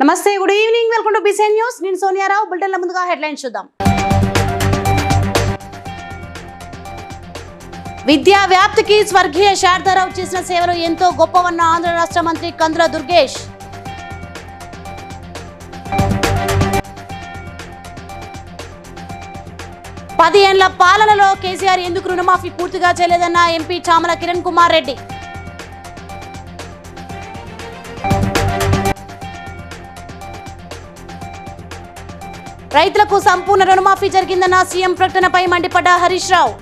నమస్తే, good evening, welcome to BCN news. నేను సోనియారావు. బులెటిన్ల ముందుగా హెడ్లైన్స్ చూద్దాం. విద్యా వ్యాప్తికి స్వర్గీయ శారదారావు చేసిన సేవలు ఎంతో గొప్పవన్న ఆంధ్ర రాష్ట్ర మంత్రి కందుల దుర్గేష్. పది ఏళ్ల పాలనలో కేసీఆర్ ఎందుకు రుణమాఫీ పూర్తిగా చేయలేదన్న ఎంపీ చామల కిరణ్ కుమార్ రెడ్డి. రైతులకు సంపూర్ణ రుణమాఫీ జరిగిందన్న సీఎం ప్రకటనపై మండిపడ్డ హరీష్ రావు.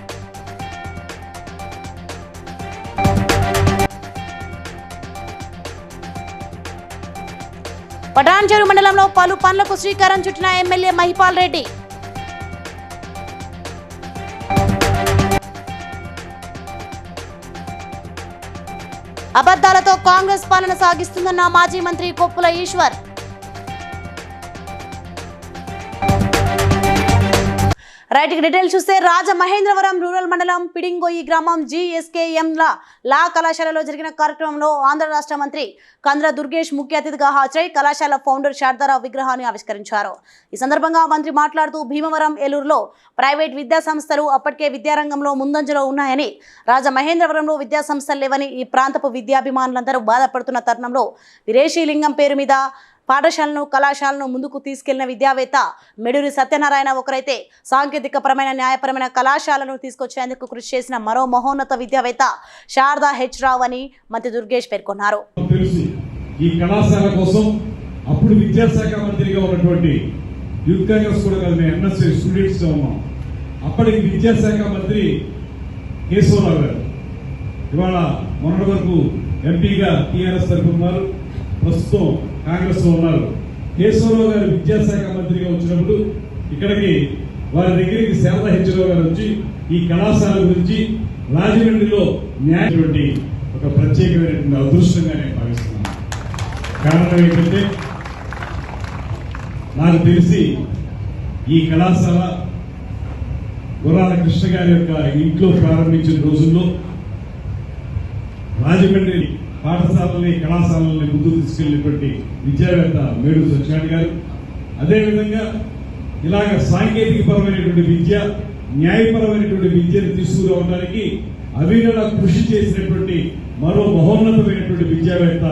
పటాన్చెరు మండలంలో పలు పనులకు శ్రీకారం చుట్టిన ఎమ్మెల్యే మహిపాల్ రెడ్డి. అబద్ధాలతో కాంగ్రెస్ పాలన సాగిస్తుందన్న మాజీ మంత్రి కొప్పుల ఈశ్వర్. రైట్ డీటెయిల్స్ చూస్తే రాజమహేంద్రవరం రూరల్ మండలం పిడింగోయి గ్రామం GSKM లా కళాశాలలో జరిగిన కార్యక్రమంలో ఆంధ్ర రాష్ట్ర మంత్రి కందుల దుర్గేష్ ముఖ్య అతిథిగా హాజరై కళాశాల ఫౌండర్ శారదారావు విగ్రహాన్ని ఆవిష్కరించారు. ఈ సందర్భంగా మంత్రి మాట్లాడుతూ భీమవరం, ఏలూరులో ప్రైవేట్ విద్యా సంస్థలు అప్పటికే విద్యారంగంలో ముందంజలో ఉన్నాయని, రాజమహేంద్రవరంలో విద్యా సంస్థలు లేవని ఈ ప్రాంతపు విద్యాభిమానులందరూ బాధపడుతున్న తరుణంలో విదేశీ లింగం పేరు మీద పాఠశాలను, కళాశాలను ముందుకు తీసుకెళ్లిన విద్యావేత్త మెడూరి సత్యనారాయణ ఒకరైతే సాంకేతికపరమైన, న్యాయపరమైన కళాశాలను తీసుకొచ్చేందుకు కృషి చేసిన మరో మహోన్నత విద్యావేత్త శారదా హెచ్ రావు అని మంత్రి దుర్గేష్ పేర్కొన్నారు. ఈ కళాశాల కోసం అప్పుడు విద్యాశాఖ మంత్రిగా ఉన్నటువంటి యూత్ కాంగ్రెస్ కూడా కలిగిన NSA స్టూడెంట్స్ ఉన్నాం. అప్పటికి విద్యాశాఖ మంత్రి కేశవరావు గారు ఇవాళ మొన్నటి వరకు ఎంపీగా TRS తరఫున ఉన్నారు, ప్రస్తుతం కాంగ్రెస్ లో ఉన్నారు. కేశవరావు గారు విద్యాశాఖ మంత్రిగా వచ్చినప్పుడు ఇక్కడికి వారి దగ్గరికి శారదా హెచ్ రావు గారు వచ్చి ఈ కళాశాల గురించి రాజమండ్రిలో న్యాయటువంటి ఒక ప్రత్యేకమైనటువంటి అదృష్టంగా నేను భావిస్తున్నాను. కారణం ఏంటంటే నాకు తెలిసి ఈ కళాశాల గుర్రాల కృష్ణ గారి యొక్క ఇంట్లో ప్రారంభించిన రోజుల్లో రాజమండ్రి పాఠశాలని, కళాశాలని ముందుకు తీసుకెళ్లినటువంటి విద్యావేత్త మేడూరి సత్యనారాయణ గారు, అదేవిధంగా ఇలాగ సాంకేతికపరమైనటువంటి విద్య, న్యాయపరమైనటువంటి విద్యను తీసుకురావడానికి అవిరళ కృషి చేసినటువంటి మరో మహోన్నతమైనటువంటి విద్యావేత్త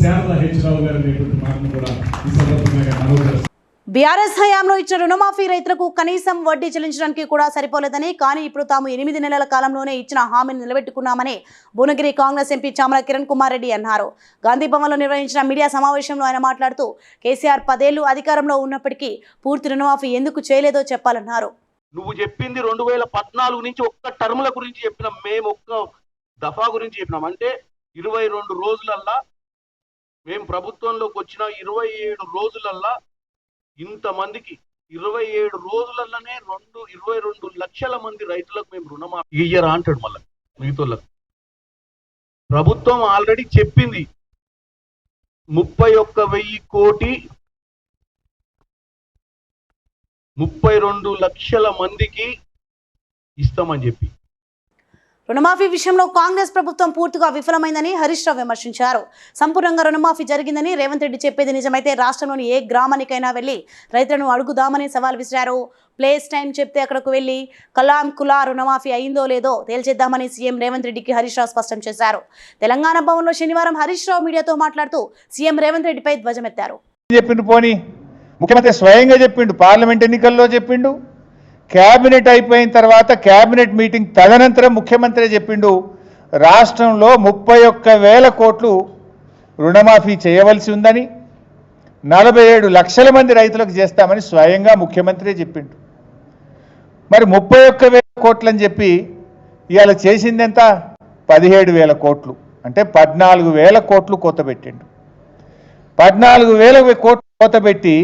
శారదా హెచ్ రావు గారు అనేటువంటి మాటను కూడా ఈ సందర్భంగా మనోహర్. బీఆర్ఎస్ హయాంలో ఇచ్చిన రుణమాఫీ రైతులకు కనీసం వడ్డీ చెల్లించడానికి కూడా సరిపోలేదని, కానీ ఇప్పుడు తాము 8 నెలల కాలంలోనే ఇచ్చిన హామీని నిలబెట్టుకున్నామని భువనగిరి కాంగ్రెస్ ఎంపీ చామల కిరణ్ కుమార్ రెడ్డి అన్నారు. గాంధీ భవన్లో నిర్వహించిన మీడియా సమావేశంలో ఆయన మాట్లాడుతూ కేసీఆర్ 10 ఏళ్లు అధికారంలో ఉన్నప్పటికీ పూర్తి రుణమాఫీ ఎందుకు చేయలేదో చెప్పాలన్నారు. నువ్వు చెప్పింది 2014 నుంచి ఒక్క టర్ముల గురించి చెప్పినాం, మేము ఒక్క దఫా గురించి చెప్పినాం. అంటే 22 రోజులల్లా మేము ప్రభుత్వంలోకి వచ్చిన 27 రోజులల్లా ఇంతమందికి 27 రోజులలోనే 22 లక్షల మంది రైతులకు మేము రుణమాఫీ ఇయ్యరా అంటాడు. మళ్ళీ మిగతాళ్ళకు ప్రభుత్వం ఆల్రెడీ చెప్పింది 31,000 కోటి 32 లక్షల మందికి ఇస్తామని చెప్పి. రుణమాఫీ విషయంలో కాంగ్రెస్ ప్రభుత్వం పూర్తిగా విఫలమైందని హరీష్ రావు విమర్శించారు. సంపూర్ణంగా రుణమాఫీ జరిగిందని రేవంత్ రెడ్డి చెప్పేది నిజమైతే రాష్ట్రంలోని ఏ గ్రామానికైనా వెళ్లి రైతులను అడుగుదామని సవాల్ విసిరారు. ప్లేస్ టైం చెప్తే అక్కడకు వెళ్లి కులా రుణమాఫీ అయిందో లేదో తేల్చేద్దామని సీఎం రేవంత్ రెడ్డికి హరీష్ రావు స్పష్టం చేశారు. తెలంగాణ భవన్లో శనివారం హరీష్ రావు మీడియాతో మాట్లాడుతూ సీఎం రేవంత్ రెడ్డిపై ధ్వజమెత్తారు. ముఖ్యమంత్రి స్వయంగా చెప్పిండు, పార్లమెంట్ ఎన్నికల్లో చెప్పిండు, క్యాబినెట్ అయిపోయిన తర్వాత క్యాబినెట్ మీటింగ్ తదనంతరం ముఖ్యమంత్రి చెప్పిండు రాష్ట్రంలో 31,000 కోట్లు రుణమాఫీ చేయవలసి ఉందని, 47 లక్షల మంది రైతులకు చేస్తామని స్వయంగా ముఖ్యమంత్రి చెప్పిండు. మరి 31,000 కోట్లు అని చెప్పి ఇవాళ చేసింది ఎంత? 17,000 కోట్లు, అంటే 14,000 కోట్లు కోతబెట్టిండు. 14,000 కోట్లు కోతబెట్టి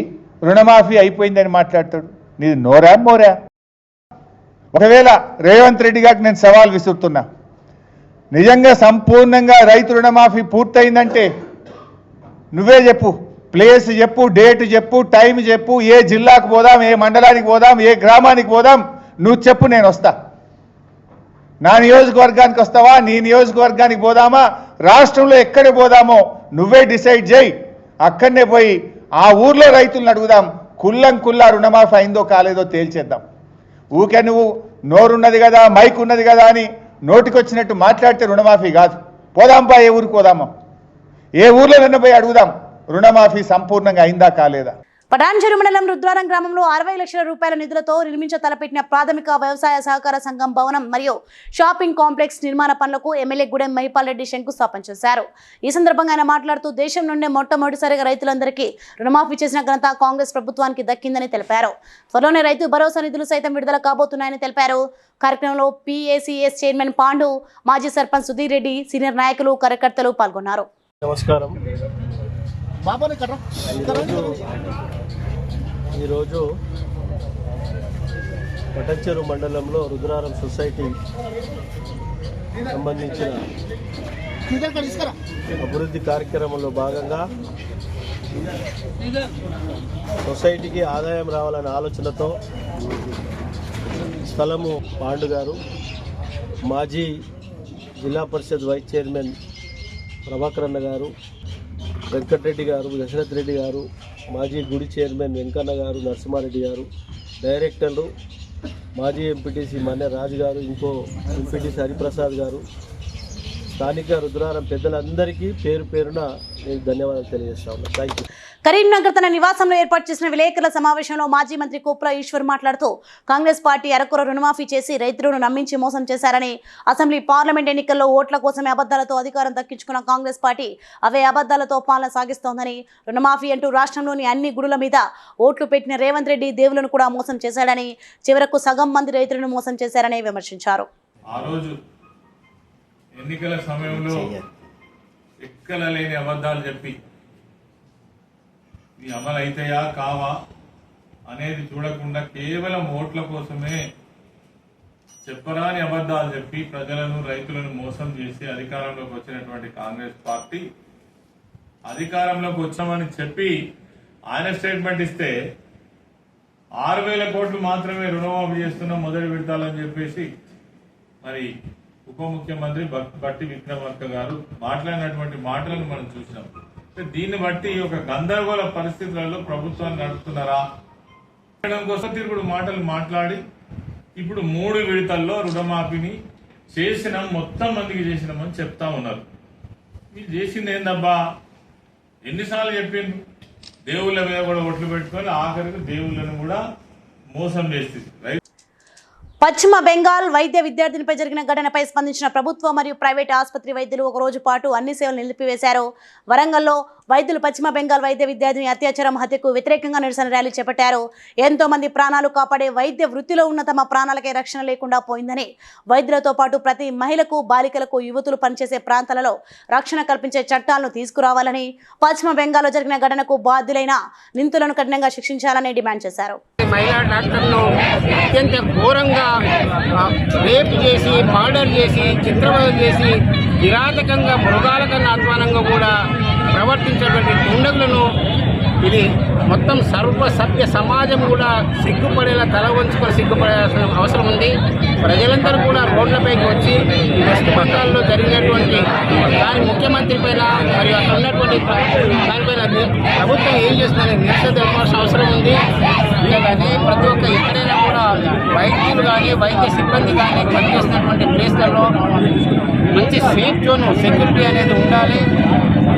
రుణమాఫీ అయిపోయిందని మాట్లాడతాడు. నీది నోరా మోరా? ఒకవేళ రేవంత్ రెడ్డి గారికి నేను సవాల్ విసురుతున్నా, నిజంగా సంపూర్ణంగా రైతు రుణమాఫీ పూర్తయిందంటే నువ్వే చెప్పు, ప్లేస్ చెప్పు, డేట్ చెప్పు, టైం చెప్పు, ఏ జిల్లాకు పోదాం, ఏ మండలానికి పోదాం, ఏ గ్రామానికి పోదాం, నువ్వు చెప్పు, నేను వస్తా. నా నియోజకవర్గానికి వస్తావా, నీ నియోజకవర్గానికి పోదామా, రాష్ట్రంలో ఎక్కడ పోదామో నువ్వే డిసైడ్ చేయి. అక్కడనే పోయి ఆ ఊర్లో రైతులను అడుగుదాం, కుల్లా రుణమాఫీ అయిందో కాలేదో తేల్చేద్దాం. ఊకే నువ్వు నోరున్నది కదా, మైక్ ఉన్నది కదా అని నోటికొచ్చినట్టు మాట్లాడితే రుణమాఫీ కాదు. పోదాంపా, ఏ ఊరికి పోదామా, ఏ ఊర్లో పోయి అడుగుదాం రుణమాఫీ సంపూర్ణంగా అయిందా కాలేదా. పటాన్చెరు మండలం రుద్రారం గ్రామంలో 60 లక్షల రూపాయల నిధులతో నిర్మించ తలపెట్టిన ప్రాథమిక వ్యవసాయ సహకార సంఘం భవనం మరియు షాపింగ్ కాంప్లెక్స్ నిర్మాణ పనులకు ఎమ్మెల్యే గుడెం మహిపాల్ రెడ్డి శంకుస్థాపన చేశారు. ఈ సందర్భంగా ఆయన మాట్లాడుతూ దేశం నుండే మొట్టమొదటిసారిగా రైతులందరికీ రుణమాఫీ చేసిన ఘనత కాంగ్రెస్ ప్రభుత్వానికి దక్కిందని తెలిపారు. త్వరలోనే రైతు భరోసా నిధులు సైతం విడుదల కాబోతున్నాయని తెలిపారు. కార్యక్రమంలో PACS చైర్మన్ పాండు, మాజీ సర్పంచ్ సుధీర్ రెడ్డి, సీనియర్ నాయకులు, కార్యకర్తలు పాల్గొన్నారు. నమస్కారం. ఈరోజు పటంచెరు మండలంలో రుద్రారం సొసైటీ సంబంధించిన అభివృద్ధి కార్యక్రమంలో భాగంగా సొసైటీకి ఆదాయం రావాలనే ఆలోచనతో స్థలము పాండు గారు, మాజీ జిల్లా పరిషత్ వైస్ చైర్మన్ ప్రభాకర్ అన్న గారు, వెంకటరెడ్డి గారు, దశరథ్ రెడ్డి గారు, మాజీ గుడి చైర్మన్ వెంకన్న గారు, నరసింహారెడ్డి గారు, డైరెక్టర్లు మాజీ ఎంపీటీసీ మన్నె రాజు గారు, ఇంకో ఎంపీటీసీ హరిప్రసాద్ గారు, స్థానిక రుద్రారం పెద్దలందరికీ పేరు పేరున నేను ధన్యవాదాలు తెలియజేస్తా ఉన్నాను. Thank you. కరీంనగర్ తన నివాసంలో ఏర్పాటు చేసిన విలేకరుల సమావేశంలో మాజీ మంత్రి కోప్ర ఈశ్వర్ మాట్లాడుతూ కాంగ్రెస్ పార్టీ అరకొర రుణమాఫీ చేసి రైతులను నమ్మించి మోసం చేశారని, అసెంబ్లీ పార్లమెంట్ ఎన్నికల్లో ఓట్ల కోసమే అబద్దాలతో అధికారం దక్కించుకున్న కాంగ్రెస్ పార్టీ అవే అబద్దాలతో పాలన సాగిస్తోందని, రుణమాఫీ అంటూ రాష్ట్రంలోని అన్ని గుడుల మీద ఓట్లు పెట్టిన రేవంత్ రెడ్డి దేవులను కూడా మోసం చేశాడని, చివరకు సగం మంది రైతులను మోసం చేశారని విమర్శించారు. ఎన్నికల సమయంలో ఎక్కలేని అబద్ధాలు చెప్పి ఇవి అమలు అవుతాయా కావా అనేది చూడకుండా కేవలం ఓట్ల కోసమే చెప్పరాని అబద్ధాలు చెప్పి ప్రజలను, రైతులను మోసం చేసి అధికారంలోకి వచ్చినటువంటి కాంగ్రెస్ పార్టీ అధికారంలోకి వచ్చామని చెప్పి ఆయన స్టేట్మెంట్ ఇస్తే 6,000 కోట్లు మాత్రమే రుణమాఫీ చేస్తున్నాం మొదటి విడతాలని చెప్పేసి మరి ఉప ముఖ్యమంత్రి బట్టి విక్రమార్క గారు మాట్లాడినటువంటి మాటలను మనం చూసినాం. దీన్ని బట్టి ఒక గందరగోళ పరిస్థితులలో ప్రభుత్వాన్ని నడుపుతున్నారా కోసం తిరుగుడు మాటలు మాట్లాడి ఇప్పుడు 3 విడతల్లో రుణమాఫీని చేసినాం, మొత్తం మందికి చేసినామని చెప్తా ఉన్నారు. మీరు చేసింది ఏందబ్బా? ఎన్నిసార్లు చెప్పిండ్రు? దేవుళ్ళ మీద కూడా ఒట్లు పెట్టుకొని ఆఖరికి దేవుళ్ళను కూడా మోసం చేస్తుంది. పశ్చిమ బెంగాల్ వైద్య విద్యార్థినిపై జరిగిన ఘటనపై స్పందించిన ప్రభుత్వ మరియు ప్రైవేట్ ఆసుపత్రి వైద్యులు ఒక రోజు పాటు అన్ని సేవలు నిలిపివేశారు. వరంగల్లో వైద్యులు పశ్చిమ బెంగాల్ వైద్య విద్యార్థిని అత్యాచారం హత్యకు వ్యతిరేకంగా నిరసన ర్యాలీ చేపట్టారు. ఎంతో మంది ప్రాణాలు కాపాడే వైద్య వృత్తిలో ఉన్న తమ ప్రాణాలకే రక్షణ లేకుండా పోయిందని, వైద్యులతో పాటు ప్రతి మహిళకు, బాలికలకు, యువతులు పనిచేసే ప్రాంతాలలో రక్షణ కల్పించే చట్టాలను తీసుకురావాలని, పశ్చిమ బెంగాల్లో జరిగిన ఘటనకు బాధ్యులైన నిందితులను కఠినంగా శిక్షించాలని డిమాండ్ చేశారు. మహిళా డాక్టర్ను అత్యంత ఘోరంగా రేప్ చేసి, మర్డర్ చేసి, చిత్రవద చేసి, కిరాతకంగా మృగాల కన్నా అధ్వానంగా కూడా ప్రవర్తించేటువంటి దుండగులను ఇది మొత్తం సభ్య సమాజం కూడా సిగ్గుపడేలా తల వంచుకొని సిగ్గుపడాల్సిన అవసరం ఉంది. ప్రజలందరూ కూడా రోడ్లపైకి వచ్చి వెస్ట్ బెంగాల్లో జరిగినటువంటి దాని ముఖ్యమంత్రి పైన మరియు అక్కడ ఉన్నటువంటి దానిపైన ప్రభుత్వం ఏం చేస్తుందని నిరసన తెలపాల్సిన అవసరం ఉంది. కానీ ప్రతి ఒక్క ఎక్కడైనా కూడా వైద్యులు కానీ, వైద్య సిబ్బంది కానీ పనిచేసినటువంటి ప్లేస్లలో మంచి సేఫ్ జోన్, సెక్యూరిటీ అనేది ఉండాలి.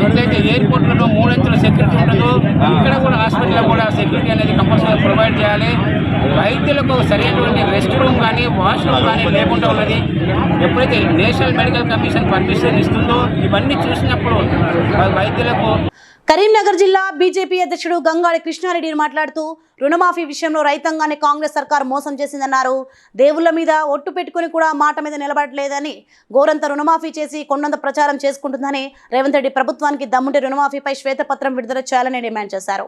ఎట్లయితే ఎయిర్పోర్ట్లలో 3 అంచెల సెక్యూరిటీ ఉంటుందో ఇక్కడ కూడా హాస్పిటల్లో కూడా సెక్యూరిటీ అనేది కంపల్సరీ ప్రొవైడ్ చేయాలి. వైద్యులకు సరైనటువంటి రెస్ట్ రూమ్ కానీ, వాష్రూమ్ కానీ లేకుండా ఉన్నది. ఎప్పుడైతే నేషనల్ మెడికల్ కమిషన్ పర్మిషన్ ఇస్తుందో ఇవన్నీ చూసినప్పుడు వైద్యులకు. కరీంనగర్ జిల్లా బీజేపీ అధ్యక్షుడు గంగాడి కృష్ణారెడ్డి మాట్లాడుతూ రుణమాఫీ విషయంలో రైతాంగాన్ని కాంగ్రెస్ సర్కార్ మోసం చేసిందన్నారు. దేవుళ్ల మీద ఒట్టు పెట్టుకుని కూడా మాట మీద నిలబడలేదని, గోరంత రుణమాఫీ చేసి కొండంత ప్రచారం చేసుకుంటుందని, రేవంత్ రెడ్డి ప్రభుత్వానికి దమ్ముంటే రుణమాఫీపై శ్వేతపత్రం విడుదల చేయాలని డిమాండ్ చేశారు.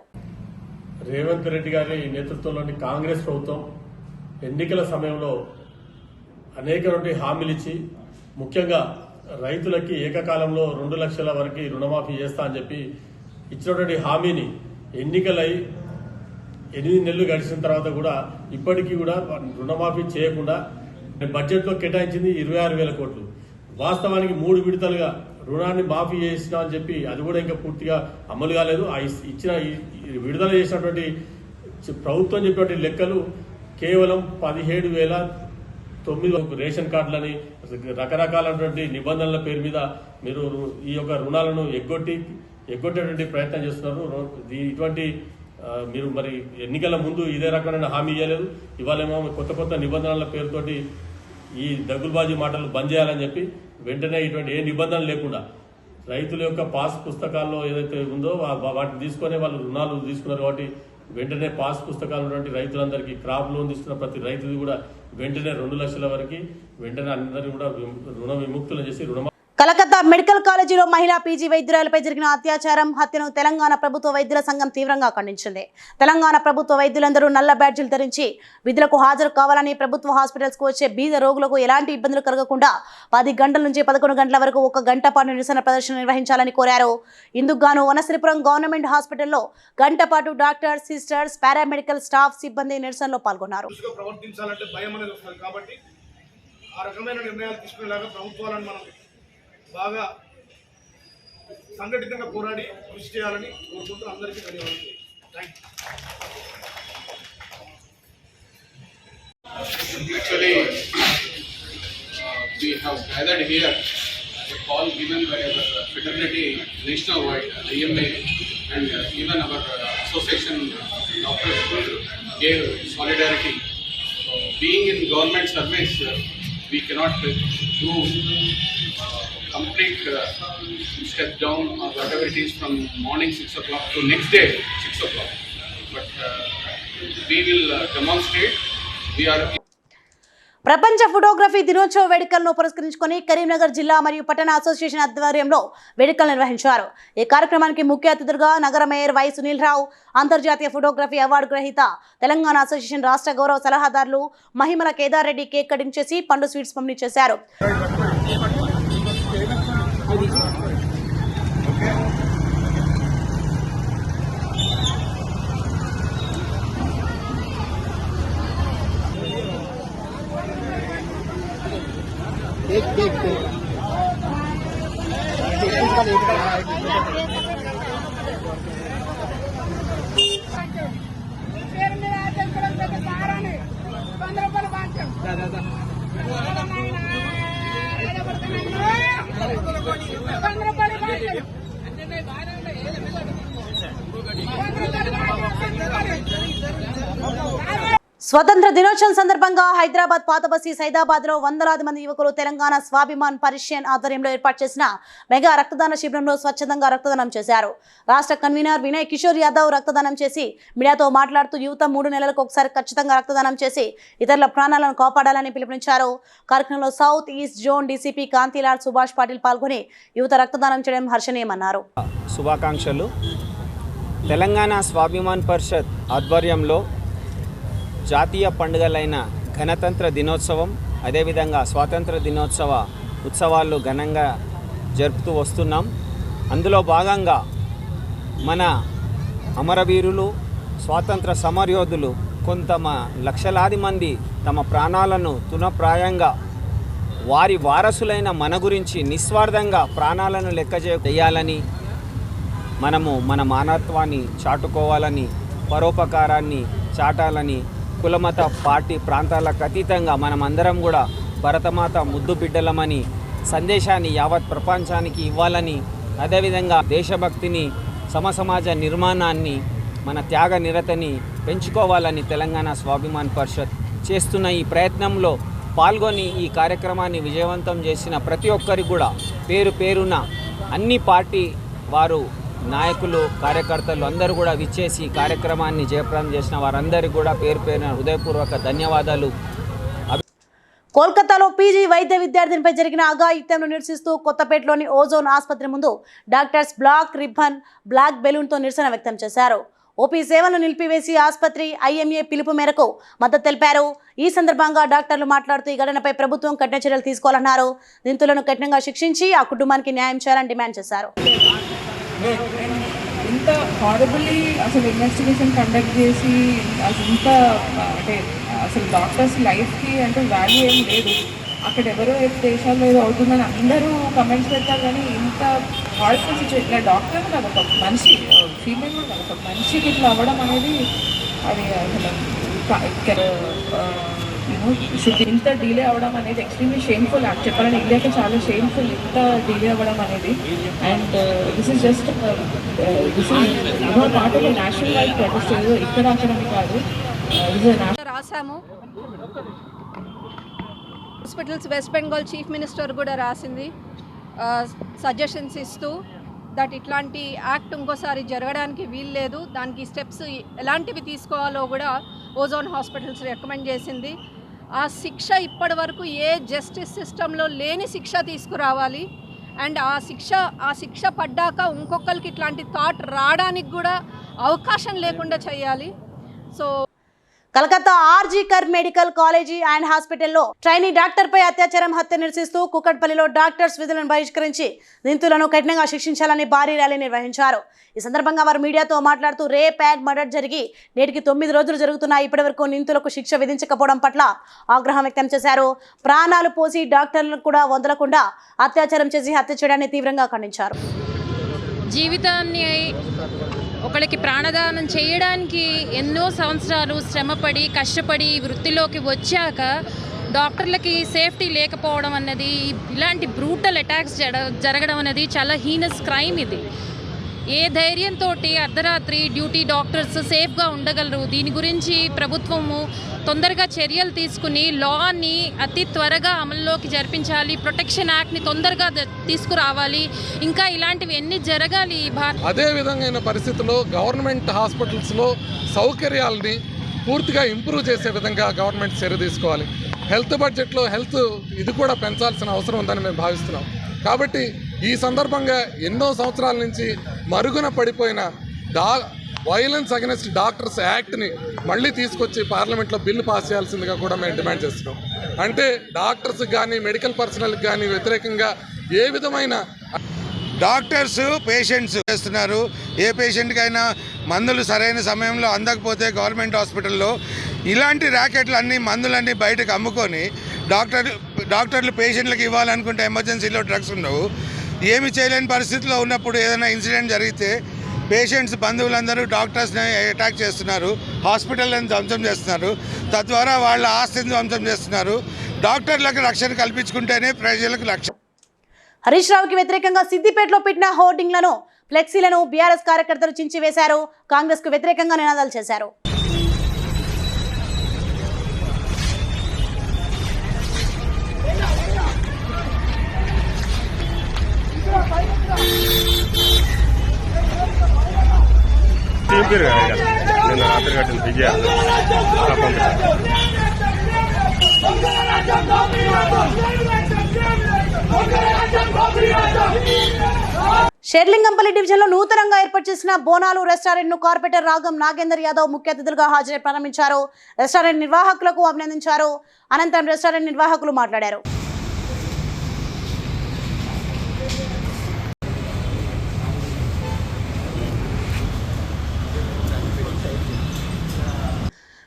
రేవంత్ రెడ్డి గారి నేతృత్వంలోని కాంగ్రెస్ ప్రభుత్వం ఎన్నికల సమయంలో అనేక హామీలు ఇచ్చి, ముఖ్యంగా రైతులకి ఏకకాలంలో 2 లక్షల వరకు రుణమాఫీ చేస్తా అని చెప్పి ఇచ్చినటువంటి హామీని ఎన్నికలై 8 నెలలు గడిచిన తర్వాత కూడా ఇప్పటికీ కూడా రుణమాఫీ చేయకుండా బడ్జెట్లో కేటాయించింది 26,000 కోట్లు. వాస్తవానికి 3 విడతలుగా రుణాన్ని మాఫీ చేసినా అని చెప్పి అది కూడా ఇంకా పూర్తిగా అమలు కాలేదు. ఇచ్చిన విడుదల చేసినటువంటి ప్రభుత్వం చెప్పినటువంటి లెక్కలు కేవలం 17,009 రేషన్ కార్డులని రకరకాలైనటువంటి నిబంధనల పేరు మీద మీరు ఈ యొక్క రుణాలను ఎగ్గొట్టేటువంటి ప్రయత్నం చేస్తున్నారు. ఇటువంటి మీరు మరి ఎన్నికల ముందు ఇదే రకమైన హామీ ఇవ్వలేదు, ఇవాళేమో కొత్త నిబంధనల పేరుతోటి ఈ దగులుబాజీ మాటలు బంద్ చేయాలని చెప్పి వెంటనే ఇటువంటి ఏ నిబంధనలు లేకుండా రైతుల యొక్క పాస్ పుస్తకాల్లో ఏదైతే ఉందో వాటిని తీసుకొని వాళ్ళు రుణాలు తీసుకున్నారు కాబట్టి వెంటనే పాస్ పుస్తకాలు ఉన్నటువంటి రైతులందరికీ క్రాప్ లోన్ తీసుకున్న ప్రతి రైతుది కూడా వెంటనే 2 లక్షల వరకు వెంటనే అందరినీ కూడా రుణ విముక్తులు చేసి కలకత్తా మెడికల్ కాలేజీలో మహిళా పీజీ వైద్యురాలపై జరిగిన అత్యాచారం హత్యను తెలంగాణ ప్రభుత్వ వైద్యుల సంఘం తీవ్రంగా ఖండించింది. తెలంగాణ ప్రభుత్వ వైద్యులందరూ నల్ల బ్యాడ్జీలు ధరించి విధులకు హాజరు కావాలని, ప్రభుత్వ హాస్పిటల్స్కు వచ్చే బీద రోగులకు ఎలాంటి ఇబ్బందులు కలగకుండా 10 గంటల నుంచి 11 గంటల వరకు 1 గంట పాటు నిరసన ప్రదర్శన నిర్వహించాలని కోరారు. ఇందుకు గాను వనశ్రీపురం గవర్నమెంట్ హాస్పిటల్లో గంట పాటు డాక్టర్స్, సిస్టర్స్, పారామెడికల్ స్టాఫ్ సిబ్బంది నిరసనలో పాల్గొన్నారు. బాగా సంఘటితంగా పోరాడి కృషి చేయాలని కోరుకుంటూ అందరికీ ధన్యవాదాలు. Actually, we have gathered here a call given by our fraternity nationwide, IMA, and even our association doctors gave solidarity. Being in government service, we cannot do complete step down or whatever it is from morning 6 o'clock to next day 6 o'clock. But we will demonstrate. We are. ప్రపంచ photography దినోత్సవ వేడుకలను పురస్కరించుకొని కరీంనగర్ జిల్లా మరియు పట్టణ association ఆధ్వర్యంలో వేడుకలు నిర్వహించారు. ఈ కార్యక్రమానికి ముఖ్య అతిథులుగా నగర మేయర్ వై సునీల్ రావు, అంతర్జాతీయ ఫోటోగ్రఫీ అవార్డు గ్రహీత తెలంగాణ అసోసియేషన్ రాష్ట్ర గౌరవ సలహాదారులు మహిమల కేదార్ రెడ్డి కేక్ కటింగ్ చేసి పండు స్వీట్స్ పంపిణీ చేశారు. స్వతంత్ర దినోత్సవం సందర్భంగా హైదరాబాద్ పాత బస్తీ సైదాబాద్ లో వందలాది మంది యువకులు తెలంగాణ స్వాభిమాన్ పరిషత్ ఆధ్వర్యంలో ఏర్పాటు చేసిన మెగా రక్తదాన శిబిరంలో స్వచ్ఛందంగా రక్తదానం చేశారు. రాష్ట్ర కన్వీనర్ వినయ్ కిషోర్ యాదవ్ రక్తదానం చేసి మీడియాతో మాట్లాడుతూ యువత 3 నెలలకు ఒకసారి ఖచ్చితంగా రక్తదానం చేసి ఇతరుల ప్రాణాలను కాపాడాలని పిలుపునిచ్చారు. కార్యక్రమంలో south east zone DCP Kantilal Subhash Patil పాల్గొని యువత రక్తదానం చేయడం హర్షణీయమన్నారు. శుభాకాంక్షలు. తెలంగాణ స్వాభిమాన్ పరిషత్ ఆధ్వర్యంలో జాతీయ పండుగలైన గణతంత్ర దినోత్సవం, అదేవిధంగా స్వాతంత్ర దినోత్సవ ఉత్సవాలు ఘనంగా జరుపుతూ వస్తున్నాం. అందులో భాగంగా మన అమరవీరులు, స్వాతంత్ర సమరయోధులు లక్షలాది మంది తమ ప్రాణాలను తునప్రాయంగా వారి వారసులైన మన గురించి నిస్వార్థంగా ప్రాణాలను లెక్క చేయాలని, మనము మన మానవత్వాన్ని చాటుకోవాలని, పరోపకారాన్ని చాటాలని, కులమత పార్టీ ప్రాంతాలకు అతీతంగా మనమందరం కూడా భరతమాత ముద్దు బిడ్డలమని సందేశాన్ని యావత్ ప్రపంచానికి ఇవ్వాలని, అదేవిధంగా దేశభక్తిని, సమసమాజ నిర్మాణాన్ని, మన త్యాగ నిరతని పెంచుకోవాలని తెలంగాణ స్వాభిమాన్ పరిషత్ చేస్తున్న ఈ ప్రయత్నంలో పాల్గొని ఈ కార్యక్రమాన్ని విజయవంతం చేసిన ప్రతి ఒక్కరికి కూడా పేరు పేరున అన్ని పార్టీ వారు, నాయకులు, కార్యకర్తలు అందరూ కూడా విచ్చేసి ఈ కార్యక్రమాన్ని జయప్రదం చేసిన వారందరికీ కూడా పేరు పేరున హృదయపూర్వక ధన్యవాదాలు. కోల్కతాలో పీజీ వైద్య విద్యార్థినిపై జరిగిన అఘాయిత్యంను నిరసిస్తూ కొత్తపేటలోని ఓజోన్ ఆసుపత్రి ముందు డాక్టర్స్ బ్లాక్ రిబ్బన్, బ్లాక్ బెలూన్తో నిరసన వ్యక్తం చేశారు. ఓపీ సేవలను నిలిపివేసి ఆసుపత్రి ఐఎంఏ పిలుపు మేరకు మద్దతు తెలిపారు. ఈ సందర్భంగా డాక్టర్లు మాట్లాడుతూ ఈ ఘటనపై ప్రభుత్వం కఠిన చర్యలు తీసుకోవాలన్నారు. నిందితులను కఠినంగా శిక్షించి ఆ కుటుంబానికి న్యాయం చేయాలని డిమాండ్ చేశారు. ఇంత హారబుల్లీ అసలు ఇన్వెస్టిగేషన్ కండక్ట్ చేసి అసలు ఇంత అంటే అసలు డాక్టర్స్ లైఫ్కి అంటే వాల్యూ ఏం లేదు. అక్కడ ఎవరో దేశాల్లో ఏదో అవుతుందని అందరూ కమెంట్స్ పెడతారు, కానీ ఇంత హార్ట్ఫుల్ సిచ్యువేషన్ ఇట్లా డాక్టర్ కాదు, ఒక మనిషి, ఫీమేల్ కూడా కాదు, ఒక మనిషికి ఇట్లా అవ్వడం అనేది అది అసలు ఇంత డిలే అవ్వడం అనేది ఎక్స్ట్రీమ్లీ షేమ్ఫుల్. చెప్పాలని ఇండియాకి చాలా షేమ్ఫుల్ ఇంత డిలే అవ్వడం అనేది. And this is just this is part of national wide protest, ఏదో ఇక్కడ అక్కడని కాదు. రాసాము hospitals, West Bengal chief minister కూడా రాసింది సజెషన్స్ ఇస్తూ దట్ ఇట్లాంటి యాక్ట్ ఇంకోసారి జరగడానికి వీల్లేదు, దానికి స్టెప్స్ ఎలాంటివి తీసుకోవాలో కూడా ఓజోన్ హాస్పిటల్స్ రికమెండ్ చేసింది. ఆ శిక్ష ఇప్పటి వరకు ఏ జస్టిస్ సిస్టంలో లేని శిక్ష తీసుకురావాలి. అండ్ ఆ శిక్ష పడ్డాక ఇంకొకరికి ఇట్లాంటి థాట్ రావడానికి కూడా అవకాశం లేకుండా చేయాలి. So Calcutta RG Kar medical college and హాస్పిటల్లో ట్రైనీ డాక్టర్ పై అత్యాచారం హత్య నిరసిస్తూ కుకట్పల్లిలో డాక్టర్స్ విధులను బహిష్కరించి నిందితులను కఠినంగా శిక్షించాలని భారీ ర్యాలీ నిర్వహించారు. ఈ సందర్భంగా వారు మీడియాతో మాట్లాడుతూ రేప్ అండ్ మర్డర్ జరిగి నేటికి 9 రోజులు జరుగుతున్నా ఇప్పటివరకు నిందితులకు శిక్ష విధించకపోవడం పట్ల ఆగ్రహం వ్యక్తం చేశారు. ప్రాణాలు పోసి డాక్టర్లను కూడా వదలకుండా అత్యాచారం చేసి హత్య చేయడాన్ని తీవ్రంగా ఖండించారు. జీవితాన్ని ఒకరికి ప్రాణదానం చేయడానికి ఎన్నో సంవత్సరాలు శ్రమపడి కష్టపడి వృత్తిలోకి వచ్చాక డాక్టర్లకి సేఫ్టీ లేకపోవడం అన్నది, ఇలాంటి బ్రూటల్ అటాక్స్ జరగడం అనేది చాలా హీనస్ క్రైమ్. ఇది ఏ ధైర్యంతో అర్ధరాత్రి డ్యూటీ డాక్టర్స్ సేఫ్గా ఉండగలరు? దీని గురించి ప్రభుత్వము తొందరగా చర్యలు తీసుకుని లాని అతి త్వరగా అమల్లోకి జరిపించాలి. ప్రొటెక్షన్ యాక్ట్ని తొందరగా తీసుకురావాలి. ఇంకా ఇలాంటివి ఎన్ని జరగాలి. అదే విధమైన పరిస్థితుల్లో గవర్నమెంట్ హాస్పిటల్స్లో సౌకర్యాలని పూర్తిగా ఇంప్రూవ్ చేసే విధంగా గవర్నమెంట్ చర్య తీసుకోవాలి. హెల్త్ బడ్జెట్లో హెల్త్ ఇది కూడా పెంచాల్సిన అవసరం ఉందని మేము భావిస్తున్నాం. కాబట్టి ఈ సందర్భంగా ఎన్నో సంవత్సరాల నుంచి మరుగున పడిపోయిన వైలెన్స్ అగెన్స్ట్ డాక్టర్స్ యాక్ట్ని మళ్ళీ తీసుకొచ్చి పార్లమెంట్లో బిల్లు పాస్ చేయాల్సిందిగా కూడా మేము డిమాండ్ చేస్తున్నాం. అంటే డాక్టర్స్కి కానీ మెడికల్ పర్సనల్కి కానీ వ్యతిరేకంగా ఏ విధమైన డాక్టర్స్ పేషెంట్స్ చేస్తున్నారు. ఏ పేషెంట్కైనా మందులు సరైన సమయంలో అందకపోతే గవర్నమెంట్ హాస్పిటల్లో ఇలాంటి ర్యాకెట్లన్నీ మందులన్నీ బయటకు అమ్ముకొని డాక్టర్లు పేషెంట్లకు ఇవ్వాలనుకుంటే ఎమర్జెన్సీలో డ్రగ్స్ ఉండవు. ఏమి చేయలేని పరిస్థితిలో ఉన్నప్పుడు ఏదైనా ఇన్సిడెంట్ జరిగితే పేషెంట్స్ బంధువులందరూ డాక్టర్స్ని అటాక్ చేస్తున్నారు, హాస్పిటల్ని ధ్వంసం చేస్తున్నారు, తద్వారా వాళ్ళ ఆస్తిని ధ్వంసం చేస్తున్నారు. డాక్టర్లకు రక్షణ కల్పించుకుంటేనే ప్రజలకు రక్షణ. హరీష్ రావుకి వ్యతిరేకంగా సిద్దిపేటలో పెట్టిన హోర్డింగ్లను, ఫ్లెక్సీలను బీఆర్ఎస్ కార్యకర్తలు చించివేశారు. కాంగ్రెస్ కు వ్యతిరేకంగా నినాదాలు చేశారు. షేర్లింగంపల్లి డివిజన్లో నూతనంగా ఏర్పాటు చేసిన బోనాలు రెస్టారెంట్ ను కార్పొరేటర్ రాగం నాగేందర్ యాదవ్ ముఖ్య అతిథులుగా హాజరై ప్రారంభించారు. రెస్టారెంట్ నిర్వాహకులకు అభినందించారు. అనంతరం రెస్టారెంట్ నిర్వాహకులు మాట్లాడారు.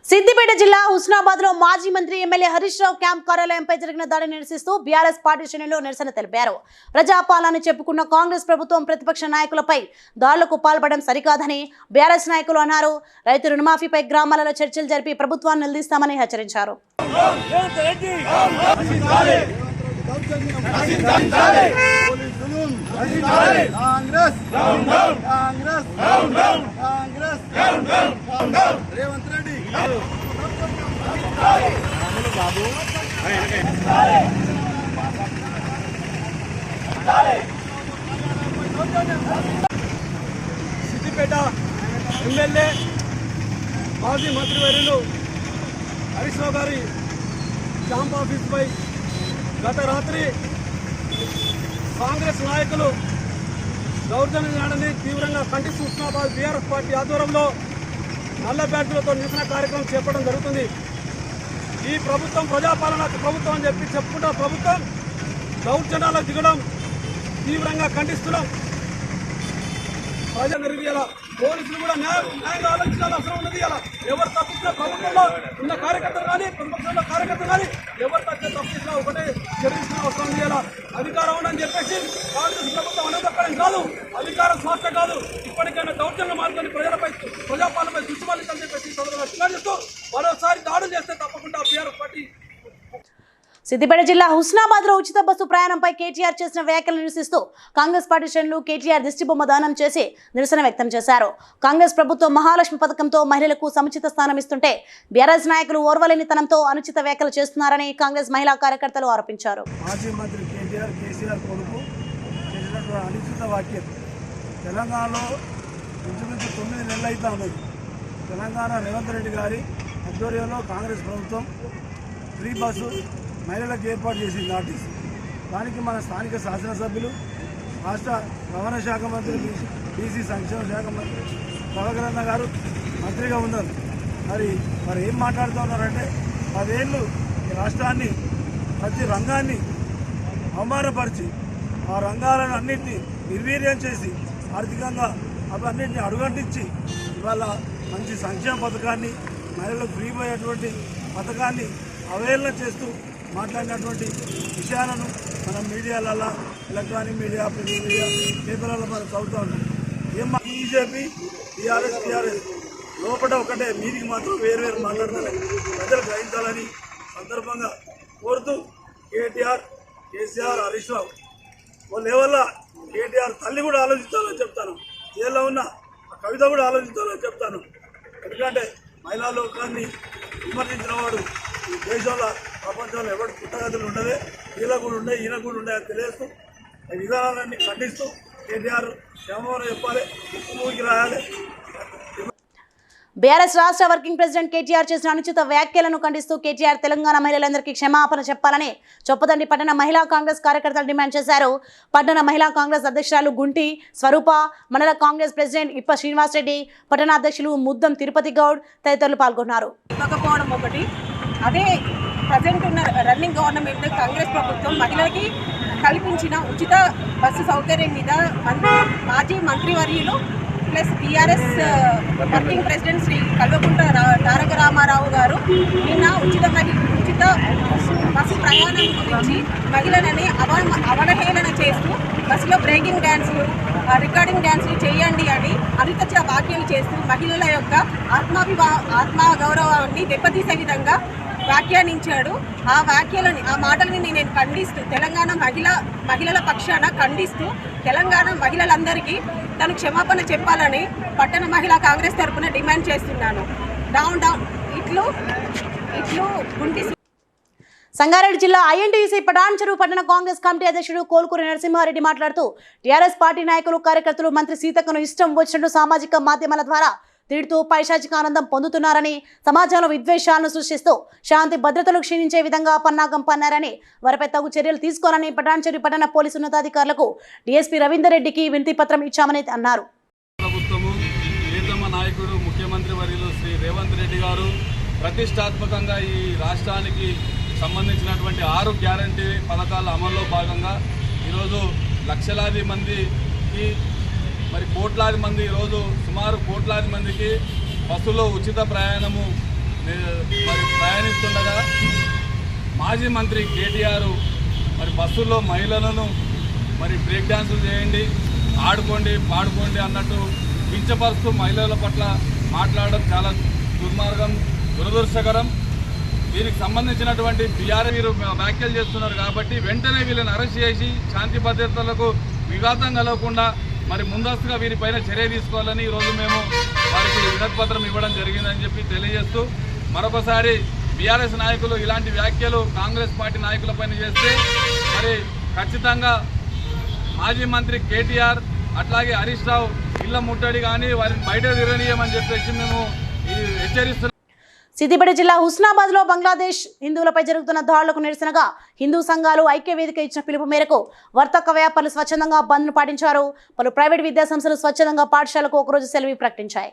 సిద్దిపేట జిల్లా హుస్నాబాద్ లో మాజీ మంత్రి ఎమ్మెల్యే హరీష్ రావు క్యాంప్ కార్యాలయంపై జరిగిన దాడిని నిరసిస్తూ బీఆర్ఎస్ పార్టీ శ్రేణులు నిరసన తెలిపారు. ప్రజాపాలన చెప్పుకున్న కాంగ్రెస్ ప్రభుత్వం ప్రతిపక్ష నాయకులపై దాడులకు పాల్పడడం సరికాదని బీఆర్ఎస్ నాయకులు అన్నారు. రైతు రుణమాఫీపై గ్రామాలలో చర్చలు జరిపి ప్రభుత్వాన్ని నిలదీస్తామని హెచ్చరించారు. సిద్దిపేట ఎమ్మెల్యే మాజీ మంత్రివర్యులు హరీష్ రావు గారి క్యాంప్ ఆఫీస్పై గత రాత్రి కాంగ్రెస్ నాయకులు దౌర్జన్యాన్ని తీవ్రంగా ఖండిస్తూ హుస్నాబాద్ బీఆర్ఎస్ పార్టీ ఆధ్వర్యంలో నల్ల బ్యాడ్లతో నిరసన కార్యక్రమం చేపట్టడం జరుగుతుంది. ఈ ప్రభుత్వం ప్రజాపాలన ప్రభుత్వం అని చెప్పి చెప్పుకుంటా ప్రభుత్వం దౌర్జన్యాలకు దిగడం తీవ్రంగా ఖండిస్తున్నాం. ప్రజా నిర్వీర్యాల పోలీసులు కూడా న్యాయంగా ఆలోచించాల్సిన అవసరం ఉన్నది. ఇలా ఎవరు తప్పించిన ప్రభుత్వంలో ఉన్న కార్యకర్తలు కానీ ప్రతిపక్షంలో కార్యకర్తలు కానీ ఎవరు తప్పించినా ఒకటే చర్యించిన అవసరం ఉంది. ఇలా అధికారం ఉందని చెప్పేసి కాంగ్రెస్ ప్రభుత్వం అనదక్కడం కాదు, అధికారం స్వార్థ కాదు. ఇప్పటికైనా దౌర్జన్య మార్గాన్ని ప్రజాపాలనపై దృష్టి మళ్లించాలని చెప్పేసి సోదరులు మరోసారి దాడులు చేస్తే తప్పకుండా బీఆర్ఎస్ పార్టీ. సిద్దిపేట జిల్లా హుస్నాబాద్ లో ఉచిత బస్సు ప్రయాణంపై కేటీఆర్ చేసిన వ్యాఖ్యలు నిరసిస్తూ కాంగ్రెస్ పార్టీ శ్రేణులు కేటీఆర్ దిష్టిబొమ్మ దానం చేసి నిరసన వ్యక్తం చేశారు. కాంగ్రెస్ ప్రభుత్వం మహాలక్ష్మి పథకంతో మహిళలకు సముచిత స్థానం ఇస్తుంటే బీఆర్ఎస్ నాయకులు ఓర్వలేనితనంతో అనుచిత వ్యాఖ్యలు చేస్తున్నారని కాంగ్రెస్ మహిళా కార్యకర్తలు ఆరోపించారు. మాజీ మంత్రి కేసీఆర్ కొడుకు చేసినటువంటి అనుచిత వ్యాఖ్యలు తెలంగాణలో ఇంచుమించు 9 నెలలు అయితే ఉన్నది. తెలంగాణ రేవంత్ రెడ్డి గారి ఆధ్వర్యంలో కాంగ్రెస్ ప్రభుత్వం ఫ్రీ బస్సు మహిళలకు ఏర్పాటు చేసింది ఆర్టీసీ. దానికి మన స్థానిక శాసనసభ్యులు, రాష్ట్ర రవాణా శాఖ మంత్రి, బీసీ సంక్షేమ శాఖ మంత్రి ప్రభాకరన్న గారు మంత్రిగా ఉన్నారు. మరి ఏం మాట్లాడుతూ ఉన్నారంటే 10 ఏళ్ళు ఈ రాష్ట్రాన్ని ప్రతి రంగాన్ని అవమానపరిచి ఆ రంగాలను అన్నింటినీ నిర్వీర్యం చేసి ఆర్థికంగా అవన్నింటినీ అడుగంటించి ఇవాళ మంచి సంక్షేమ పథకాన్ని మహిళలకు ఫ్రీ పోయేటువంటి పథకాన్ని అవహేళన చేస్తూ మాట్లాడినటువంటి విషయాలను మనం మీడియాలలో, ఎలక్ట్రానిక్ మీడియా, ప్రింట్ మీడియా, పేపర్లలో మనం చదువుతూ ఉంటాం. బీజేపీ టీఆర్ఎస్ లోపల ఒకటే, మీదికి మాత్రం వేరు మాట్లాడతారని ప్రజలు గ్రహించాలని సందర్భంగా కోరుతూ కేసీఆర్, హరీష్ రావు వాళ్ళు ఏవల్ల కేటీఆర్ తల్లి కూడా ఆలోచించాలని చెప్తాను. జైల్లో ఉన్న కవిత కూడా ఆలోచించాలని చెప్తాను. ఎందుకంటే మహిళా లోకాన్ని విమర్శించిన వాడు ఈ దేశంలో, ప్రపంచంలో ఎవరు పుట్టగతులు ఉండవే, వీళ్ళకు కూడా ఉండే, ఈయన కూడా ఉండే అని తెలియస్తూ ఈ విధానాలన్నీ ఖండిస్తూ కేటీఆర్ క్షేమం చెప్పాలి, ముక్కుకి రాయాలి. బీఆర్ఎస్ రాష్ట్ర వర్కింగ్ ప్రెసిడెంట్ కేటీఆర్ చేసిన అనుచిత వ్యాఖ్యలను ఖండిస్తూ కేటీఆర్ తెలంగాణ మహిళలందరికీ క్షమాపణ చెప్పాలని చొప్పదండి పట్టణ మహిళా కాంగ్రెస్ కార్యకర్తలు డిమాండ్ చేశారు. పట్టణ మహిళా కాంగ్రెస్ అధ్యక్షురాలు గుంటి స్వరూప, మండల కాంగ్రెస్ ప్రెసిడెంట్ ఇప్ప శ్రీనివాసరెడ్డి, పట్టణ అధ్యక్షులు ముద్దం తిరుపతి గౌడ్ తదితరులు పాల్గొన్నారు. ఇవ్వకపోవడం ఒకటి, అదే ప్రజెంట్ ఉన్న రన్నింగ్ గవర్నమెంట్ కాంగ్రెస్ ప్రభుత్వం మహిళలకి కల్పించిన ఉచిత బస్సు సౌకర్యం మీద మాజీ మంత్రివర్యులు plus TRS working president Shri Kalvakuntla Taraka Ramarao గారు నిన్న ఉచిత బస్సు ప్రయాణం గురించి మహిళలని అవహేళన చేస్తూ బస్సులో బ్రేకింగ్ డ్యాన్సులు, రికార్డింగ్ డ్యాన్సులు చేయండి అని అనుచిత వ్యాఖ్యలు చేస్తూ మహిళల యొక్క ఆత్మగౌరవాన్ని దెబ్బతీసే విధంగా వ్యాఖ్యానించాడు. ఆ మాటలని నేను ఖండిస్తూ తెలంగాణ మహిళల పక్షాన ఖండిస్తూ తెలంగాణ మహిళలందరికీ తను క్షమాపణ చెప్పాలని పట్టణ మహిళా కాంగ్రెస్ తరఫున డిమాండ్ చేస్తున్నాను. ఇట్లు గుంటి. సంగారెడ్డి జిల్లా ఐఎన్టీసీ పటాన్ చెరువు పట్టణ కాంగ్రెస్ కమిటీ అధ్యక్షుడు కోల్కూరి నరసింహారెడ్డి మాట్లాడుతూ టీఆర్ఎస్ పార్టీ నాయకులు, కార్యకర్తలు మంత్రి సీతక్కను ఇష్టం వచ్చినట్టు సామాజిక మాధ్యమాల ద్వారా తిడుతూ పైశాచిక ఆనందం పొందుతున్నారని, సమాజంలో విద్వేషాలను సృష్టిస్తూ శాంతి భద్రతలు క్షీణించే విధంగా పన్నాగం పన్నారని, వారిపై తగు చర్యలు తీసుకోవాలని పటాన్ చెరువు పట్టణ పోలీసు ఉన్నతాధికారులకు డీఎస్పీ రవీందర్ రెడ్డికి వినతి పత్రం ఇచ్చామని అన్నారు. ప్రభుత్వము, ప్రియతమ నాయకుడు ముఖ్యమంత్రి వర్యులు శ్రీ రేవంత్ రెడ్డి గారు ప్రతిష్టాత్మకంగా ఈ రాష్ట్రానికి సంబంధించినటువంటి 6 గ్యారంటీ పథకాల అమల్లో భాగంగా ఈరోజు లక్షలాది మందికి, మరి కోట్లాది మంది, ఈరోజు సుమారు కోట్లాది మందికి బస్సులో ఉచిత ప్రయాణము మరి ప్రయాణిస్తుండగా మాజీ మంత్రి కేటీఆర్ మరి బస్సుల్లో మహిళలను మరి బ్రేక్ డ్యాన్సులు చేయండి, ఆడుకోండి, పాడుకోండి అన్నట్టు కించపరుస్తూ మహిళల పట్ల మాట్లాడడం చాలా దుర్మార్గం, దురదృష్టకరం. దీనికి సంబంధించినటువంటి బీఆర్ మీరు వ్యాఖ్యలు చేస్తున్నారు కాబట్టి వెంటనే వీళ్ళని అరెస్ట్ చేసి శాంతి భద్రతలకు విఘాతం కలగకుండా మరి ముందస్తుగా వీరిపైన చర్య తీసుకోవాలని ఈరోజు మేము వారికి వినతిపత్రం ఇవ్వడం జరిగిందని చెప్పి తెలియజేస్తూ, మరొకసారి బీఆర్ఎస్ నాయకులు ఇలాంటి వ్యాఖ్యలు కాంగ్రెస్ పార్టీ నాయకులపైన చేస్తే మరి ఖచ్చితంగా మాజీ మంత్రి కేటీఆర్ అట్లాగే హరీష్ రావు ఇళ్ల ముట్టడి కానీ వారిని బయట తిరగనీయమని చెప్పేసి మేము హెచ్చరిస్తున్నాం. సిద్దిపేట జిల్లా హుస్నాబాద్ లో బంగ్లాదేశ్ హిందువులపై జరుగుతున్న దాడులకు నిరసనగా హిందూ సంఘాలు ఐక్యవేదిక ఇచ్చిన పిలుపు మేరకు వర్తక వ్యాపారులు స్వచ్ఛందంగా బంద్ను పాటించారు. పలు ప్రైవేట్ విద్యాసంస్థలు స్వచ్ఛందంగా పాఠశాలకు ఒకరోజు సెలవు ప్రకటించాయి.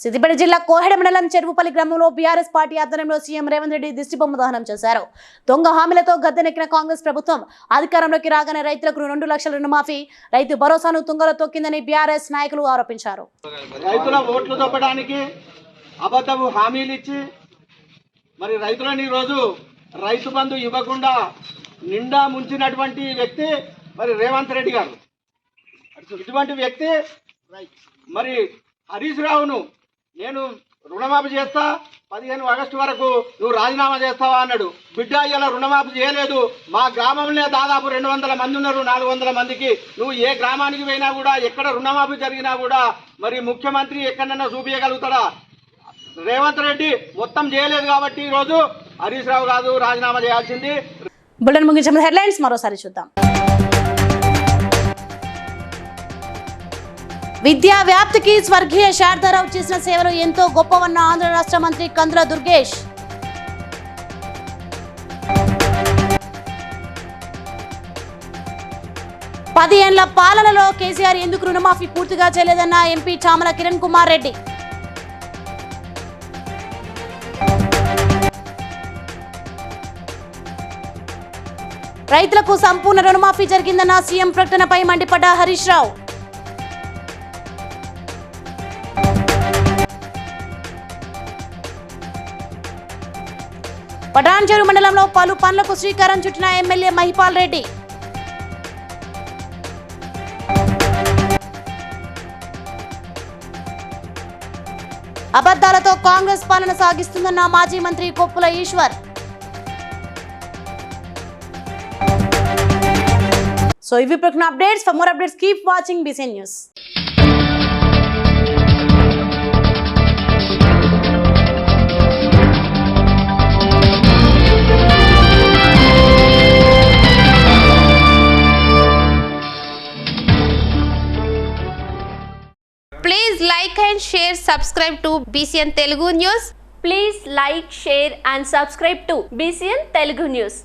సిద్దిపేట జిల్లా కోహెడ మండలం చెరువుపల్లి గ్రామంలో బీఆర్ఎస్ పార్టీ ఆధ్వర్యంలో సీఎం రేవంత్ రెడ్డి దిష్టిబొమ్మ దహనం చేశారు. దొంగ హామీలతో గద్దెనెక్కిన కాంగ్రెస్ ప్రభుత్వం అధికారంలోకి రాగానే రైతులకు 2 లక్షల రుణమాఫీ, రైతు భరోసాను తుంగలో తొక్కిందని బీఆర్ఎస్ నాయకులు ఆరోపించారు. రైతుల ఓట్లు దొబ్బడానికి అబద్ధపు హామీలు ఇచ్చి మరి రైతులని ఈరోజు రైతు బంధు ఇవ్వకుండా నిండా ముంచినటువంటి వ్యక్తి మరి రేవంత్ రెడ్డి గారు. ఇటువంటి వ్యక్తి మరి హరీష్ రావును నేను రుణమాఫీ చేస్తా 15 ఆగస్టు వరకు నువ్వు రాజీనామా చేస్తావా అన్నాడు. బిడ్డ ఇలా రుణమాఫీ చేయలేదు. మా గ్రామంలో దాదాపు 200 మంది ఉన్నారు. 400 మందికి నువ్వు ఏ గ్రామానికి పోయినా కూడా ఎక్కడ రుణమాఫీ జరిగినా కూడా మరి ముఖ్యమంత్రి ఎక్కడన్నా చూపించగలుగుతాడా? రేవంత్ రెడ్డి మొత్తం చేయలేదు కాబట్టి ఈరోజు హరీష్ రావు కాదు రాజీనామా చేయాల్సింది. బులెటిన్ ముగించే ముందు హెడ్లైన్స్ మరోసారి చూద్దాం. విద్యా వ్యాప్తికి స్వర్గీయ శారదారావు చేసిన సేవలు ఎంతో గొప్పవన్న ఆంధ్ర రాష్ట్ర మంత్రి కందుల దుర్గేష్. పది ఏళ్ల పాలనలో కేసీఆర్ ఎందుకు రుణమాఫీ పూర్తిగా చేయలేదన్న ఎంపీ చామల కిరణ్ కుమార్ రెడ్డి. రైతులకు సంపూర్ణ రుణమాఫీ జరిగిందన్న సీఎం ప్రకటనపై మండిపడ్డ హరీష్ రావు. పటాన్చెరు మండలంలో పలు పనులకు శ్రీకారం చుట్టిన ఎమ్మెల్యే మహిపాల్ రెడ్డి. అబద్ధాలతో కాంగ్రెస్ పాలన సాగిస్తుందన్న మాజీ మంత్రి Koppula Eshwar. So if you prefer updates, for more updates keep watching BCN News. Please like and share, subscribe to BCN Telugu News. Please like, share and subscribe to BCN Telugu News.